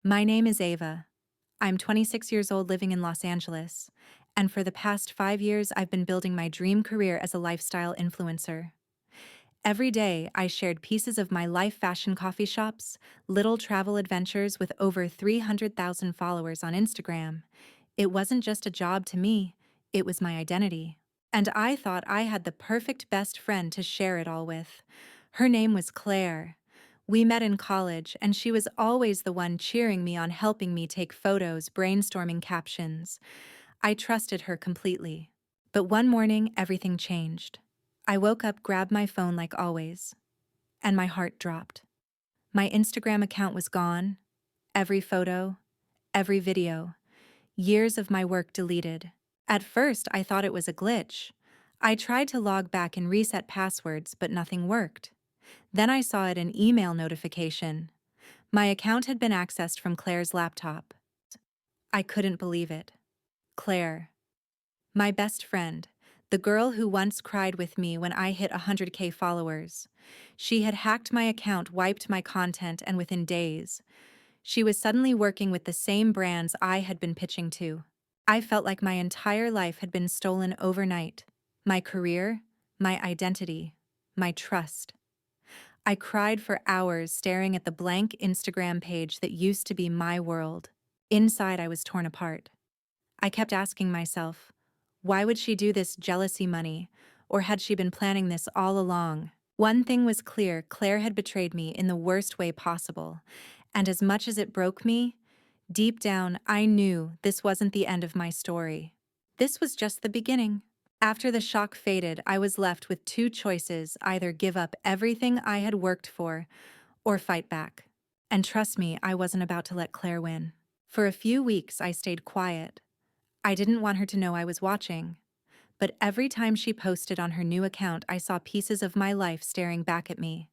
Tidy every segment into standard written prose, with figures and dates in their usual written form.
My name is Ava. I'm 26 years old living in Los Angeles, and for the past 5 years I've been building my dream career as a lifestyle influencer. Every day I shared pieces of my life fashion coffee shops, little travel adventures with over 300,000 followers on Instagram. It wasn't just a job to me, it was my identity. And I thought I had the perfect best friend to share it all with. Her name was Claire. We met in college, and she was always the one cheering me on, helping me take photos, brainstorming captions. I trusted her completely. But one morning, everything changed. I woke up, grabbed my phone like always, and my heart dropped. My Instagram account was gone. Every photo, every video, years of my work deleted. At first, I thought it was a glitch. I tried to log back and reset passwords, but nothing worked. Then I saw it an email notification. My account had been accessed from Claire's laptop. I couldn't believe it. Claire, my best friend, the girl who once cried with me when I hit 100K followers. She had hacked my account, wiped my content, and within days, she was suddenly working with the same brands I had been pitching to. I felt like my entire life had been stolen overnight. My career, my identity, my trust. I cried for hours staring at the blank Instagram page that used to be my world. Inside, I was torn apart. I kept asking myself, why would she do this jealousy money, or had she been planning this all along? One thing was clear: Claire had betrayed me in the worst way possible, and as much as it broke me, deep down I knew this wasn't the end of my story. This was just the beginning. After the shock faded, I was left with two choices: either give up everything I had worked for, or fight back. And trust me, I wasn't about to let Claire win. For a few weeks, I stayed quiet. I didn't want her to know I was watching. But every time she posted on her new account, I saw pieces of my life staring back at me.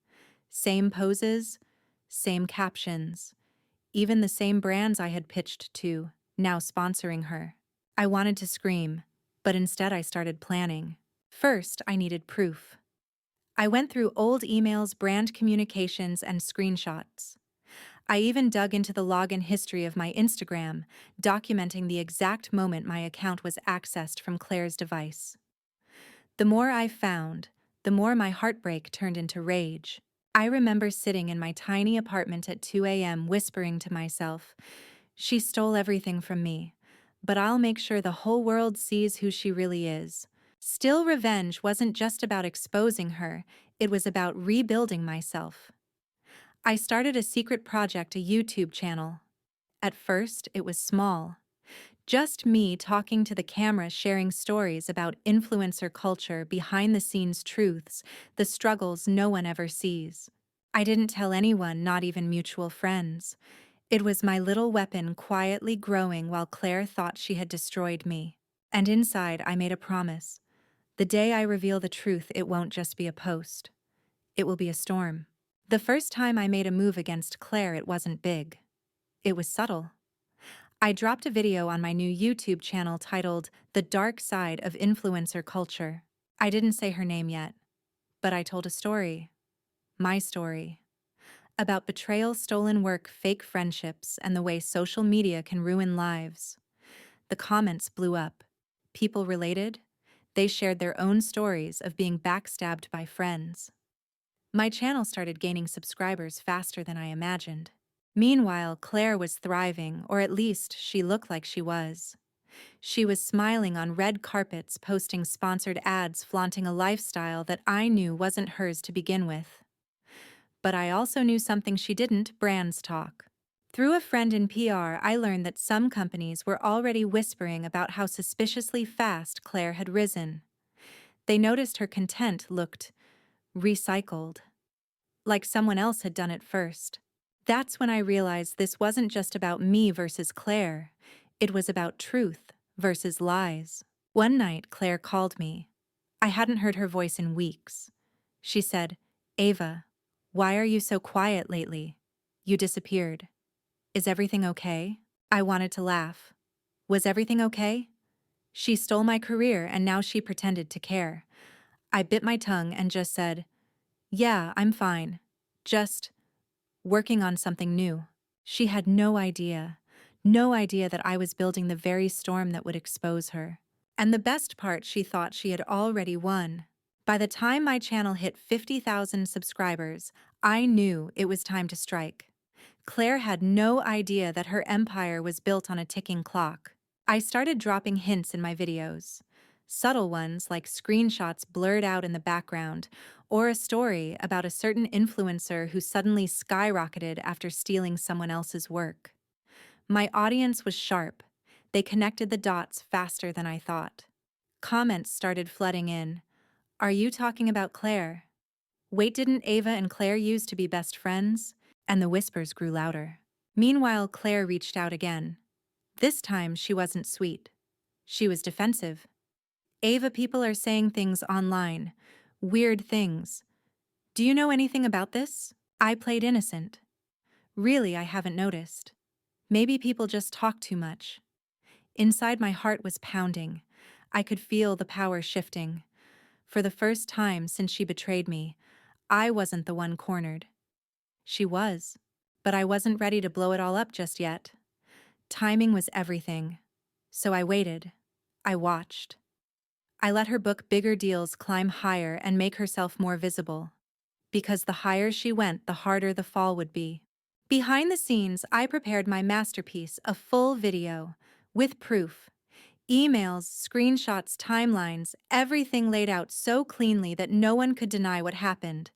Same poses, same captions, even the same brands I had pitched to, now sponsoring her. I wanted to scream, but instead I started planning. First, I needed proof. I went through old emails, brand communications, and screenshots. I even dug into the login history of my Instagram, documenting the exact moment my account was accessed from Claire's device. The more I found, the more my heartbreak turned into rage. I remember sitting in my tiny apartment at 2 a.m. whispering to myself, "She stole everything from me, but I'll make sure the whole world sees who she really is." Still, revenge wasn't just about exposing her, it was about rebuilding myself. I started a secret project, a YouTube channel. At first, it was small. Just me talking to the camera, sharing stories about influencer culture, behind-the-scenes truths, the struggles no one ever sees. I didn't tell anyone, not even mutual friends. It was my little weapon quietly growing while Claire thought she had destroyed me. And inside, I made a promise. The day I reveal the truth, it won't just be a post. It will be a storm. The first time I made a move against Claire, it wasn't big. It was subtle. I dropped a video on my new YouTube channel titled "The Dark Side of Influencer Culture." I didn't say her name yet, but I told a story. My story. About betrayal, stolen work, fake friendships, and the way social media can ruin lives. The comments blew up. People related. They shared their own stories of being backstabbed by friends. My channel started gaining subscribers faster than I imagined. Meanwhile, Claire was thriving, or at least she looked like she was. She was smiling on red carpets, posting sponsored ads, flaunting a lifestyle that I knew wasn't hers to begin with. But I also knew something she didn't: brands talk. Through a friend in PR, I learned that some companies were already whispering about how suspiciously fast Claire had risen. They noticed her content looked recycled, like someone else had done it first. That's when I realized this wasn't just about me versus Claire. It was about truth versus lies. One night, Claire called me. I hadn't heard her voice in weeks. She said, "Ava, why are you so quiet lately? You disappeared. Is everything okay?" I wanted to laugh. Was everything okay? She stole my career and now she pretended to care. I bit my tongue and just said, "Yeah, I'm fine. Just working on something new." She had no idea that I was building the very storm that would expose her. And the best part, she thought she had already won. By the time my channel hit 50,000 subscribers, I knew it was time to strike. Claire had no idea that her empire was built on a ticking clock. I started dropping hints in my videos. Subtle ones like screenshots blurred out in the background, or a story about a certain influencer who suddenly skyrocketed after stealing someone else's work. My audience was sharp. They connected the dots faster than I thought. Comments started flooding in. Are you talking about Claire? Wait, didn't Ava and Claire used to be best friends? And the whispers grew louder. Meanwhile, Claire reached out again. This time, she wasn't sweet. She was defensive. Ava, people are saying things online. Weird things. Do you know anything about this? I played innocent. Really, I haven't noticed. Maybe people just talk too much. Inside, my heart was pounding. I could feel the power shifting. For the first time since she betrayed me, I wasn't the one cornered. She was. But I wasn't ready to blow it all up just yet. Timing was everything. So I waited. I watched. I let her book bigger deals, climb higher, and make herself more visible. Because the higher she went, the harder the fall would be. Behind the scenes, I prepared my masterpiece, a full video, with proof. Emails, screenshots, timelines, everything laid out so cleanly that no one could deny what happened.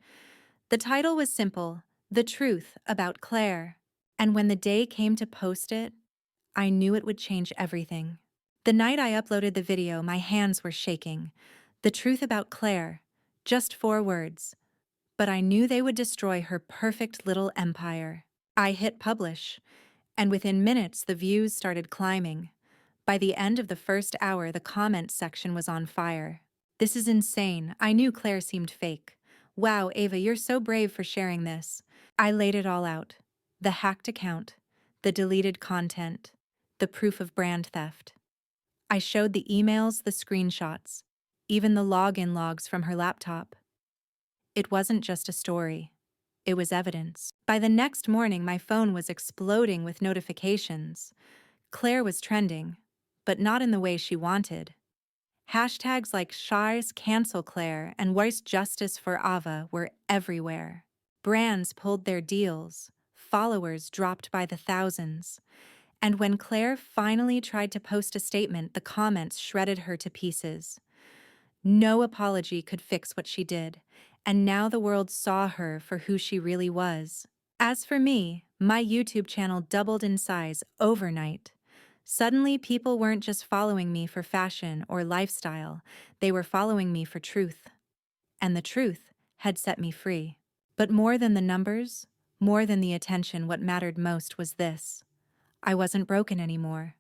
The title was simple, The Truth About Claire. And when the day came to post it, I knew it would change everything. The night I uploaded the video, my hands were shaking. The truth about Claire. Just 4 words. But I knew they would destroy her perfect little empire. I hit publish, and within minutes the views started climbing. By the end of the first hour, the comments section was on fire. This is insane. I knew Claire seemed fake. Wow, Ava, you're so brave for sharing this. I laid it all out. The hacked account, the deleted content, the proof of brand theft. I showed the emails, the screenshots, even the login logs from her laptop. It wasn't just a story. It was evidence. By the next morning, my phone was exploding with notifications. Claire was trending, but not in the way she wanted. Hashtags like Shars Cancel Claire and Voice Justice for Ava were everywhere. Brands pulled their deals. Followers dropped by the thousands. And when Claire finally tried to post a statement, the comments shredded her to pieces. No apology could fix what she did, and now the world saw her for who she really was. As for me, my YouTube channel doubled in size overnight. Suddenly, people weren't just following me for fashion or lifestyle, they were following me for truth. And the truth had set me free. But more than the numbers, more than the attention, what mattered most was this. I wasn't broken anymore.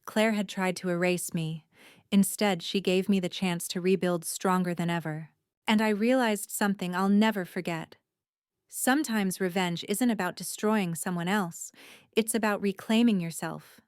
Claire had tried to erase me. Instead, she gave me the chance to rebuild stronger than ever. And I realized something I'll never forget. Sometimes revenge isn't about destroying someone else. It's about reclaiming yourself.